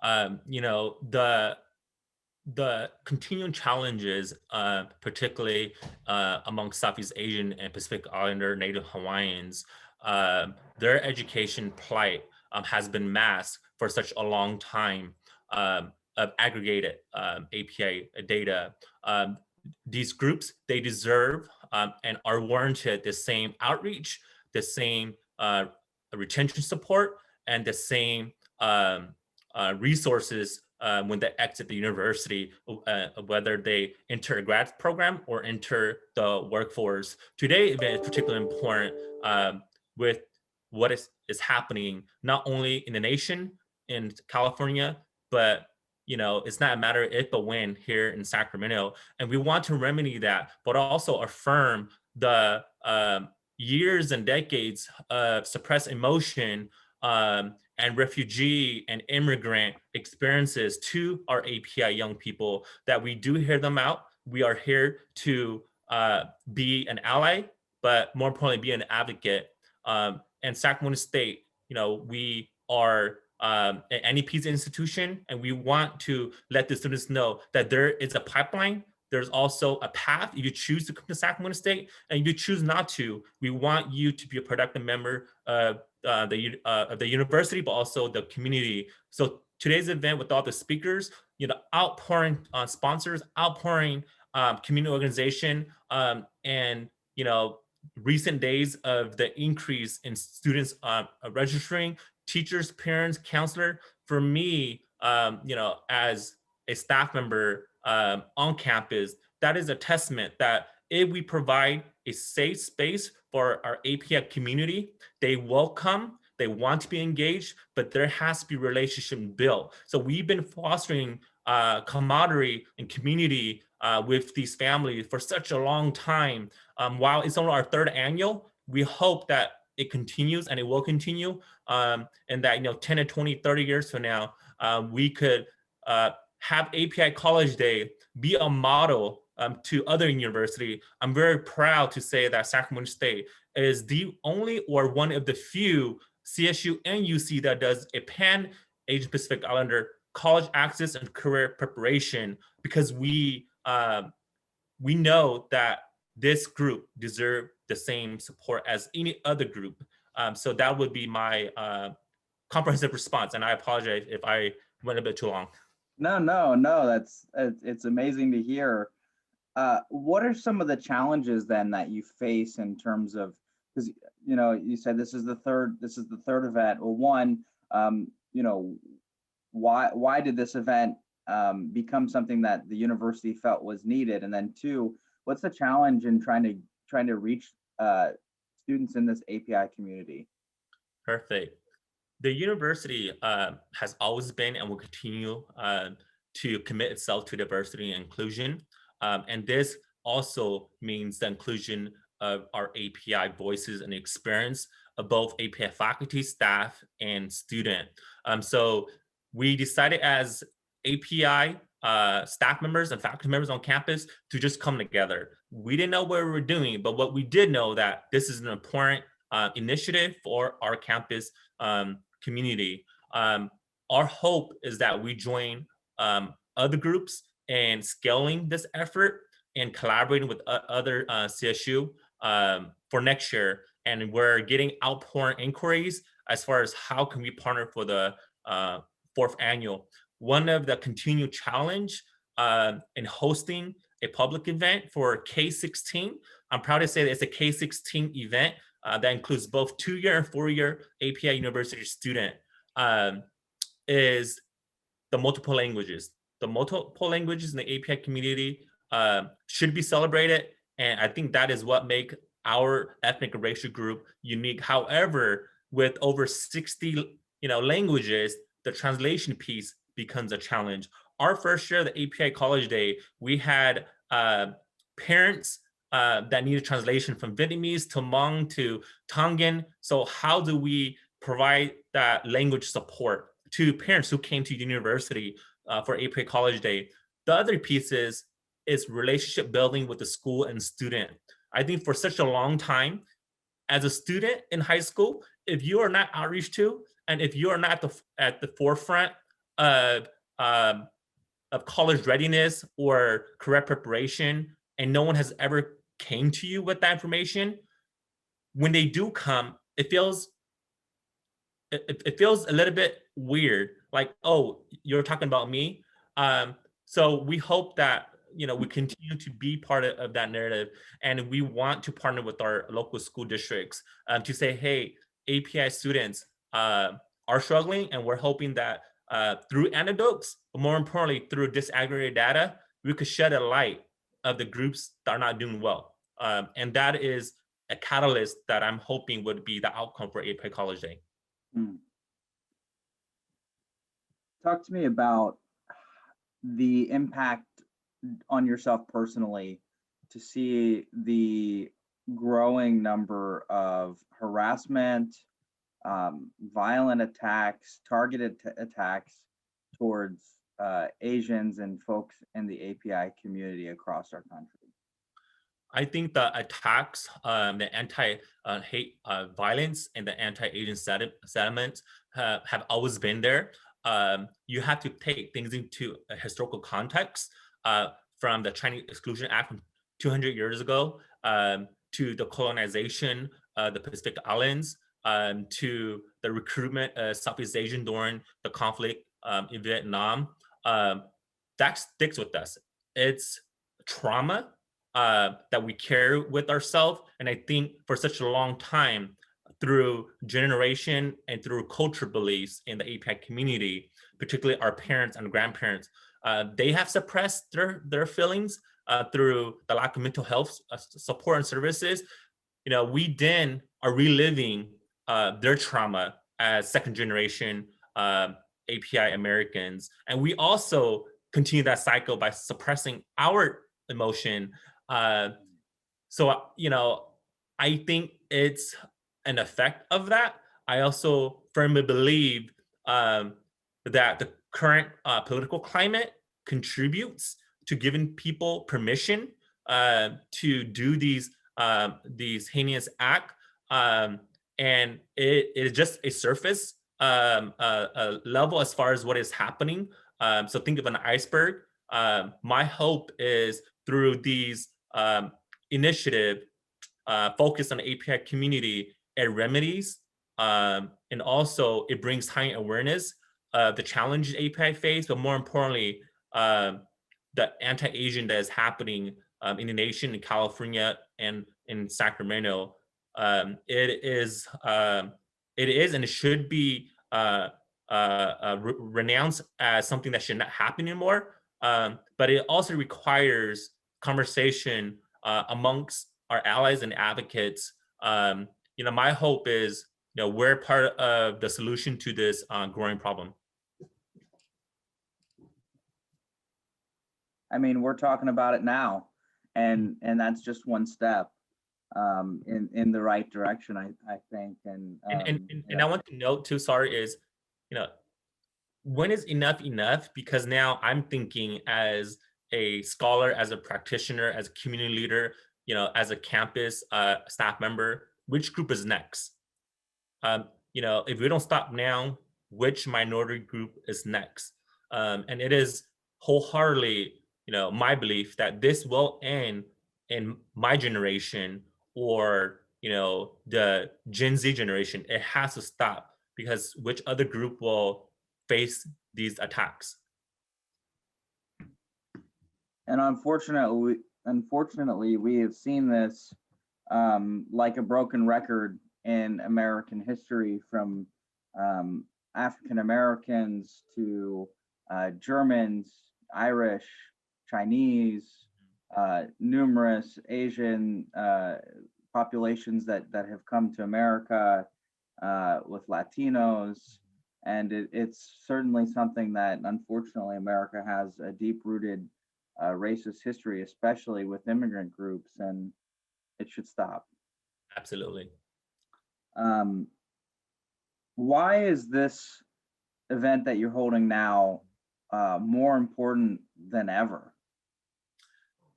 You know, the continuing challenges, particularly among Southeast Asian and Pacific Islander Native Hawaiians, their education plight has been masked for such a long time of aggregated API data. Um, these groups, they deserve and are warranted the same outreach, the same retention support, and the same resources when they exit the university, whether they enter a grad program or enter the workforce. Today event is particularly important with what is happening not only in the nation, in California, but it's not a matter of if but when here in Sacramento. And we want to remedy that, but also affirm the years and decades of suppressed emotion and refugee and immigrant experiences to our API young people, that we do hear them out. We are here to be an ally, but more importantly, be an advocate. And Sacramento State, we are an NEP's institution, and we want to let the students know that there is a pipeline. There's also a path. If you choose to come to Sacramento State and you choose not to, we want you to be a productive member of the university, but also the community. So today's event with all the speakers, outpouring on sponsors, outpouring community organization, and recent days of the increase in students registering, teachers, parents, counselor. For me, as a staff member on campus, that is a testament that if we provide a safe space for our API community, they welcome, they want to be engaged, but there has to be relationship built. So we've been fostering camaraderie and community with these families for such a long time. While it's only our third annual, we hope that it continues and it will continue, and that 10 to 20, 30 years from now, we could have API College Day be a model to other universities. I'm very proud to say that Sacramento State is the only or one of the few CSU and UC that does a pan Asian Pacific Islander college access and career preparation, because we know that this group deserve the same support as any other group. So that would be my comprehensive response. And I apologize if I went a bit too long. No, no, no. It's amazing to hear. What are some of the challenges then that you face in terms of, because you said this is the third event. Well, one, why did this event become something that the university felt was needed, and then two, what's the challenge in trying to reach students in this API community? Perfect. The university has always been and will continue to commit itself to diversity and inclusion. And this also means the inclusion of our API voices and experience of both API faculty, staff, and student. So we decided as API staff members and faculty members on campus to just come together. We didn't know what we were doing, but what we did know that this is an important initiative for our campus community. Our hope is that we join other groups in scaling this effort and collaborating with other CSU for next year. And we're getting outpouring inquiries as far as how can we partner for the fourth annual. One of the continued challenge in hosting a public event for K-16, I'm proud to say that it's a K-16 event that includes both 2-year and 4-year API University student, is the multiple languages. The multiple languages in the API community should be celebrated, and I think that is what makes our ethnic and racial group unique. However, with over 60 languages, the translation piece becomes a challenge. Our first year of the API College Day, we had parents that needed translation from Vietnamese to Hmong to Tongan. So how do we provide that language support to parents who came to university for API College Day? The other piece is relationship building with the school and student. I think for such a long time, as a student in high school, if you are not outreach to, and if you are not at the forefront of um, college readiness or correct preparation, and no one has ever came to you with that information, when they do come, it feels a little bit weird. Like, oh, you're talking about me. So we hope that we continue to be part of that narrative, and we want to partner with our local school districts to say, hey, API students are struggling, and we're hoping that through anecdotes, but more importantly through disaggregated data, we could shed a light of the groups that are not doing well, and that is a catalyst that I'm hoping would be the outcome for API College Day. Mm. Talk to me about the impact on yourself personally to see the growing number of harassment, violent attacks, targeted attacks towards Asians and folks in the API community across our country. I think the attacks, the anti-hate violence, and the anti-Asian settlements have always been there. You have to take things into a historical context, from the Chinese Exclusion Act from 200 years ago, to the colonization of the Pacific Islands, to the recruitment of Southeast Asian during the conflict in Vietnam. Um, that sticks with us. It's trauma that we carry with ourselves. And I think for such a long time, through generation and through culture beliefs in the API community, particularly our parents and grandparents, they have suppressed their feelings through the lack of mental health support and services. We then are reliving their trauma as second generation API Americans. And we also continue that cycle by suppressing our emotion. Uh, so, I think it's an effect of that. I also firmly believe that the current political climate contributes to giving people permission to do these heinous acts, um, and it is just a surface level as far as what is happening. So think of an iceberg. My hope is through these initiative focused on the API community and remedies, and also it brings high awareness of the challenges API face, but more importantly, um, the anti-Asian that is happening in the nation, in California, and in Sacramento. It is, and it should be renounced as something that should not happen anymore. But it also requires conversation amongst our allies and advocates. My hope is, we're part of the solution to this growing problem. I mean, we're talking about it now, and that's just one step in the right direction, I think. And I want to note too, sorry, is, you know, when is enough enough? Because now I'm thinking as a scholar, as a practitioner, as a community leader, as a campus staff member, which group is next? If we don't stop now, which minority group is next? And it is wholeheartedly, my belief that this will end in my generation, or the Gen Z generation. It has to stop, because which other group will face these attacks? And unfortunately, we have seen this like a broken record in American history, from African Americans to Germans, Irish, Chinese, numerous Asian populations that have come to America, with Latinos. And it's certainly something that, unfortunately, America has a deep-rooted racist history, especially with immigrant groups, and it should stop. Absolutely. Um, why is this event that you're holding now more important than ever?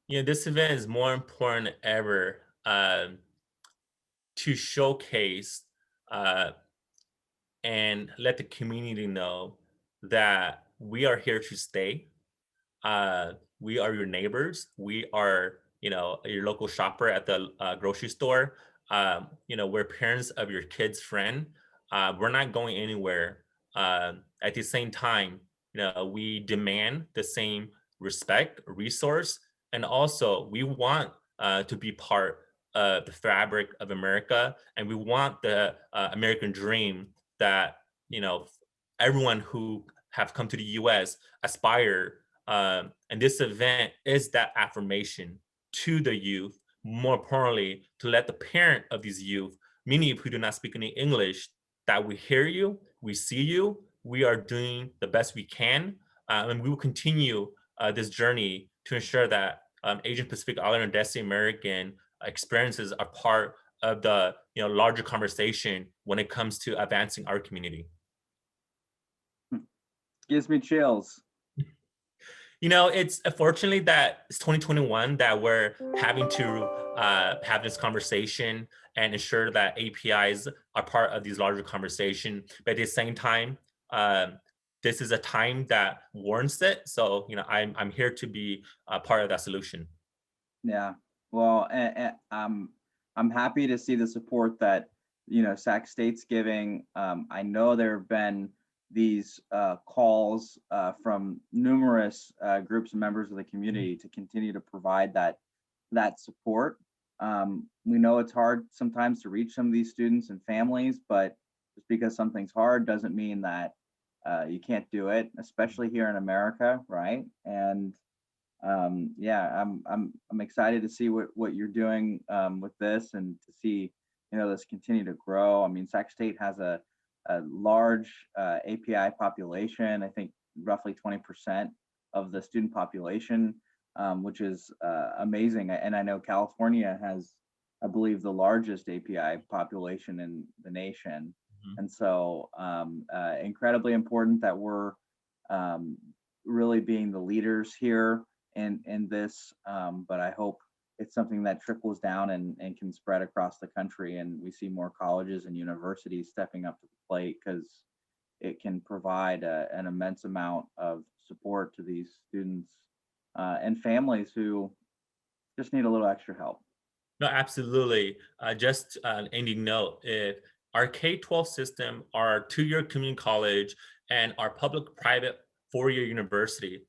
This event is more important than ever, to showcase and let the community know that we are here to stay. We are your neighbors. We are, your local shopper at the grocery store. We're parents of your kid's friend. We're not going anywhere. At the same time, we demand the same respect, resource, and also we want to be part of the fabric of America, and we want the American dream that everyone who have come to the U.S. aspire, and this event is that affirmation to the youth. More importantly, to let the parent of these youth, many who do not speak any English, that we hear you, we see you, we are doing the best we can, and we will continue this journey to ensure that Asian Pacific Islander and Desi American experiences are part of the larger conversation when it comes to advancing our community. Gives me chills. It's fortunately that it's 2021 that we're having to have this conversation and ensure that APIs are part of these larger conversation. But at the same time, this is a time that warrants it. So, I'm here to be a part of that solution. Yeah. Well, I'm happy to see the support that Sac State's giving. I know there have been these calls from numerous groups and members of the community to continue to provide that support. We know it's hard sometimes to reach some of these students and families, but just because something's hard doesn't mean that you can't do it, especially here in America, right? And yeah, I'm excited to see what you're doing with this, and to see this continue to grow. I mean, Sac State has a large API population. I think roughly 20% of the student population, which is amazing. And I know California has, I believe, the largest API population in the nation. Mhm. And so incredibly important that we're really being the leaders here in this, but I hope it's something that trickles down and can spread across the country, and we see more colleges and universities stepping up to the plate, because it can provide an immense amount of support to these students and families who just need a little extra help. No, absolutely. Just an ending note: if our K-12 system, our two-year community college, and our public-private four-year university,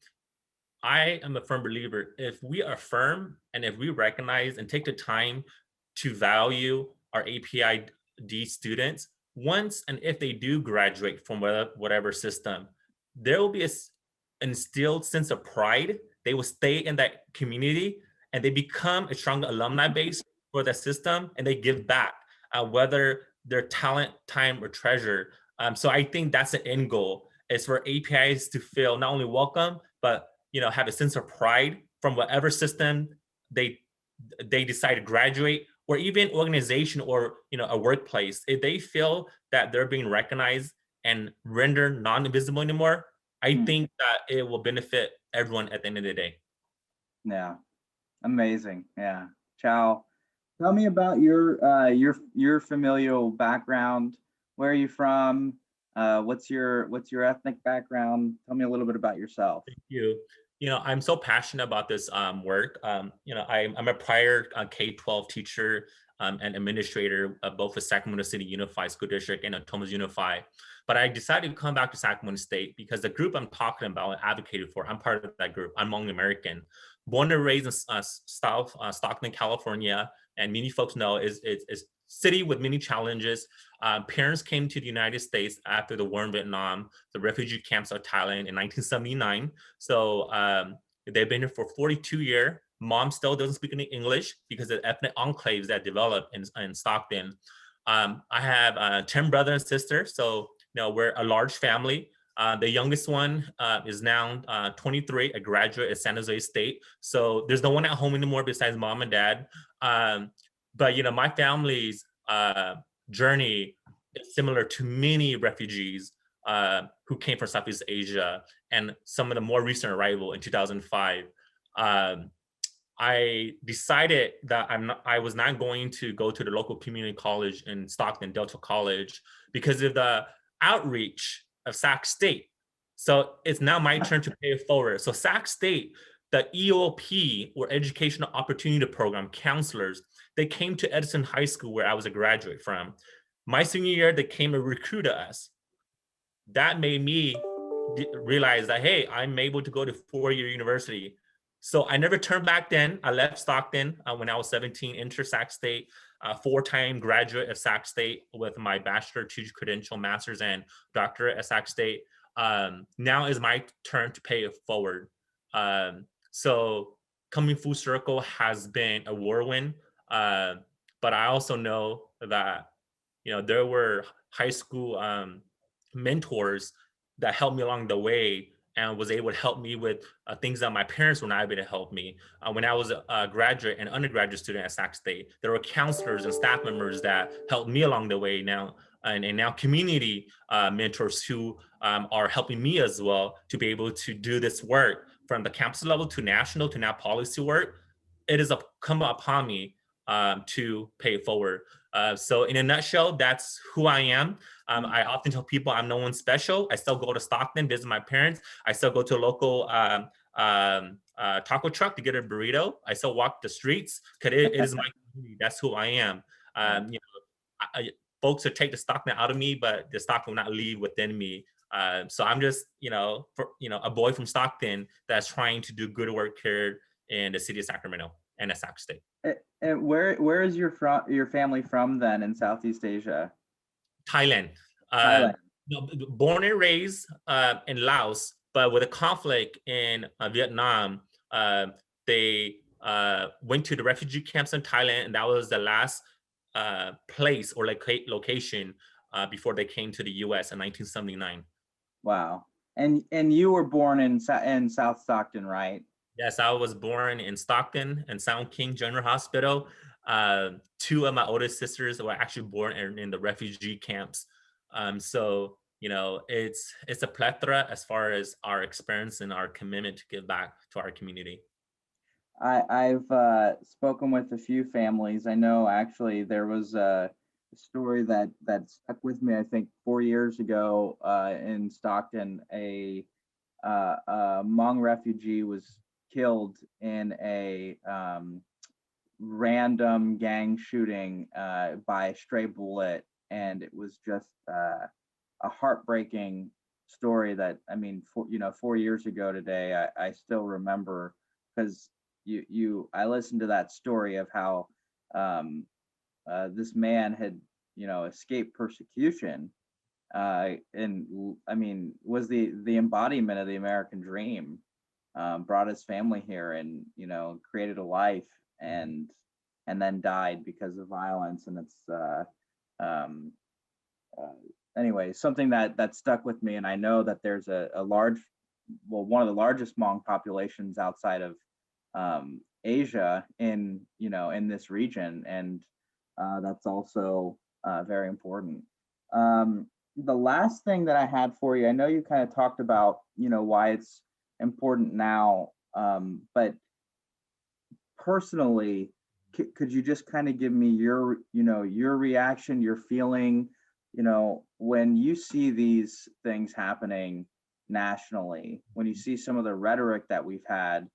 I am a firm believer, if we affirm and if we recognize and take the time to value our APID students, once and if they do graduate from whatever system, there will be instilled sense of pride. They will stay in that community and they become a strong alumni base for the system, and they give back, whether their talent, time, or treasure. So I think that's the end goal, is for APIs to feel not only welcome, but have a sense of pride from whatever system they decide to graduate, or even organization, or a workplace. If they feel that they're being recognized and rendered non-invisible anymore, I Hmm. think that it will benefit everyone at the end of the day. Yeah, amazing. Yeah. Ciao. Tell me about your familial background. Where are you from? What's your ethnic background? Tell me a little bit about yourself. You. I'm so passionate about this work. I'm a prior K-12 teacher and administrator of both the Sacramento City Unified School District and Thomas Unified. But I decided to come back to Sacramento State because the group I'm talking about and advocated for, I'm part of that group. I'm Hmong American, born and raised in South Stockton, California, and many folks know is city with many challenges. Parents came to the United States after the war in Vietnam, the refugee camps of Thailand in 1979. So they've been here for 42 years. Mom still doesn't speak any English because of the ethnic enclaves that developed in Stockton. I have 10 brothers and sisters, so we're a large family. The youngest one is now 23, a graduate at San Jose State. So there's no one at home anymore besides mom and dad. But my family's journey is similar to many refugees who came from Southeast Asia, and some of the more recent arrival in 2005. I decided that I was not going to go to the local community college in Stockton, Delta College, because of the outreach of Sac State. So it's now my turn to pay it forward. So Sac State, the EOP or Educational Opportunity Program counselors, they came to Edison High School where I was a graduate from. My senior year, they came and recruited us. That made me realize that, hey, I'm able to go to four-year university. So I never turned back then. I left Stockton when I was 17, entered Sac State, four-time graduate of Sac State with my bachelor, two credential, master's, and doctorate at Sac State. Now is my turn to pay it forward. So coming full circle has been a whirlwind. Uh, but I also know that, there were high school mentors that helped me along the way and was able to help me with things that my parents were not able to help me. When I was a graduate and undergraduate student at Sac State, there were counselors and staff members that helped me along the way now, and now community mentors who are helping me as well to be able to do this work from the campus level to national to now policy work. It is come upon me to pay it forward. So in a nutshell, that's who I am. I often tell people I'm no one special. I still go to Stockton, visit my parents. I still go to a local taco truck to get a burrito. I still walk the streets because it is my community. That's who I am. Yeah. Um, you know, folks will take the Stockton out of me, but the Stockton will not leave within me. So I'm just, a boy from Stockton that's trying to do good work here in the city of Sacramento and at Sac State. And where is your family from then in Southeast Asia? Thailand. Thailand. Born and raised in Laos, but with a conflict in Vietnam, they went to the refugee camps in Thailand, and that was the last place or location before they came to the U.S. in 1979. Wow. And you were born in South Stockton, right? Yes, I was born in Stockton and Sound King General Hospital. Two of my oldest sisters were actually born in the refugee camps. So it's a plethora as far as our experience and our commitment to give back to our community. I've spoken with a few families. I know actually there was a story that stuck with me. I think 4 years ago in Stockton, a Hmong refugee was killed in a random gang shooting by a stray bullet, and it was just a heartbreaking story that, I mean, 4 years ago today, I still remember because I listened to that story of how this man had escaped persecution, and I mean was the embodiment of the American dream. Brought his family here and created a life, and then died because of violence, and it's um, uh, anyway, something that stuck with me. And I know that there's a large, well, one of the largest Hmong populations outside of Asia in this region, and that's also very important. The last thing that I had for you, I know you kind of talked about why it's important now, but personally, could you just kind of give me your reaction, your feeling, when you see these things happening nationally, when you see some of the rhetoric that we've had,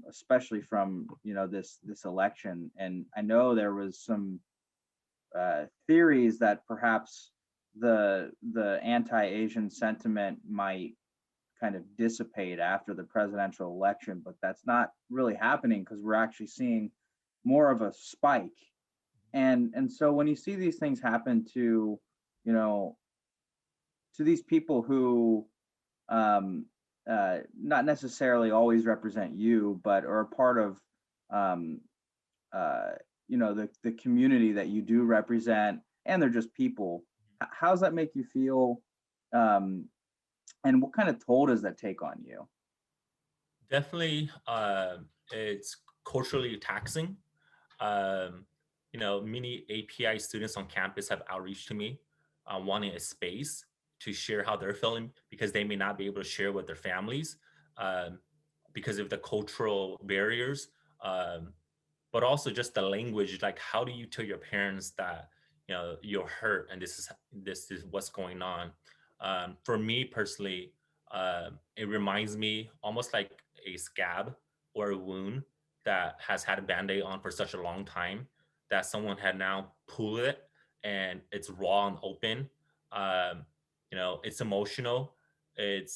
especially from this election. And I know there was some theories that perhaps the anti-Asian sentiment might kind of dissipate after the presidential election, but that's not really happening because we're actually seeing more of a spike. And so when you see these things happen to you know to these people who not necessarily always represent you, but are a part of um, the community that you do represent, and they're just people. How does that make you feel? Um, and what kind of toll does that take on you? Definitely, it's culturally taxing. Um, many API students on campus have outreach to me, wanting a space to share how they're feeling because they may not be able to share with their families um, because of the cultural barriers, but also just the language. Like, how do you tell your parents that you're hurt and this is what's going on? For me personally, It reminds me almost like a scab or a wound that has had a band-aid on for such a long time that someone had now pulled it and it's raw and open. Um, it's emotional. It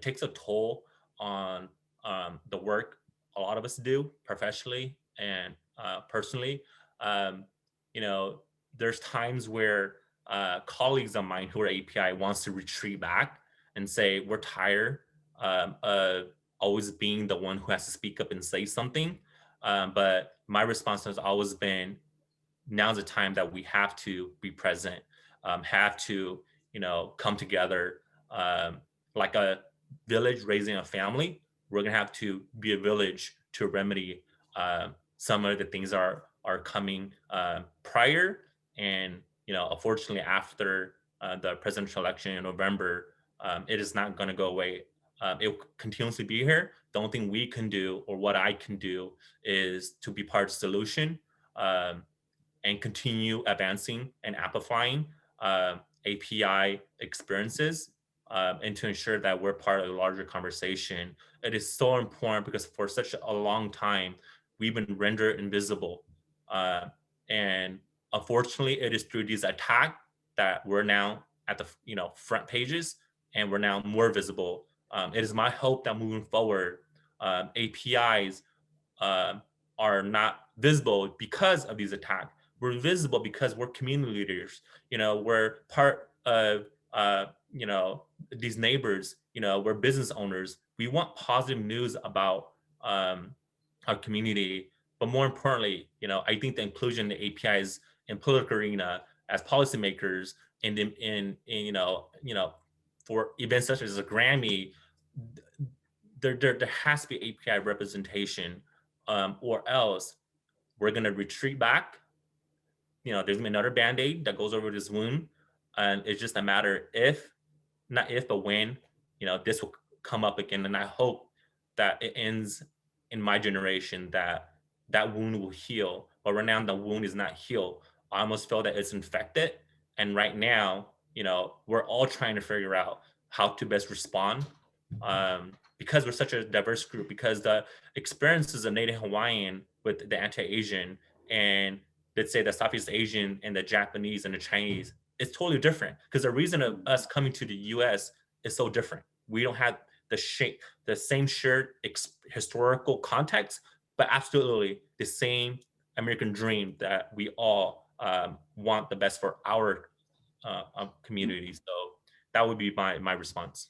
takes a toll on the work a lot of us do professionally and personally. Um, you know, there's times where colleagues of mine who are API wants to retreat back and say we're tired of always being the one who has to speak up and say something. But my response has always been, now's the time that we have to be present, have to, come together, um, like a village raising a family. We're gonna have to be a village to remedy some of the things are coming prior, and unfortunately, after the presidential election in November, it is not going to go away. It will continuously be here. The only thing we can do, or what I can do, is to be part of the solution. Um, and continue advancing and amplifying API experiences, and to ensure that we're part of a larger conversation. It is so important because for such a long time, we've been rendered invisible. Uh, and unfortunately, it is through these attacks that we're now at the front pages and we're now more visible. It is my hope that moving forward, APIs um, are not visible because of these attacks. We're visible because we're community leaders. We're part of these neighbors. We're business owners. We want positive news about our community, but more importantly, I think the inclusion of the APIs in political arena as policymakers and in for events such as a Grammy, there has to be API representation, or else we're gonna retreat back. There's gonna be another band-aid that goes over this wound, and it's just a matter if, not if, but when, this will come up again. And I hope that it ends in my generation, that that wound will heal. But right now, the wound is not healed. I almost feel that it's infected. And right now, we're all trying to figure out how to best respond, because we're such a diverse group, because the experiences of Native Hawaiian with the anti-Asian, and let's say the Southeast Asian and the Japanese and the Chinese, it's totally different, because the reason of us coming to the US is so different. We don't have the same shared historical context, but absolutely the same American dream that we all want the best for our community. So that would be my response.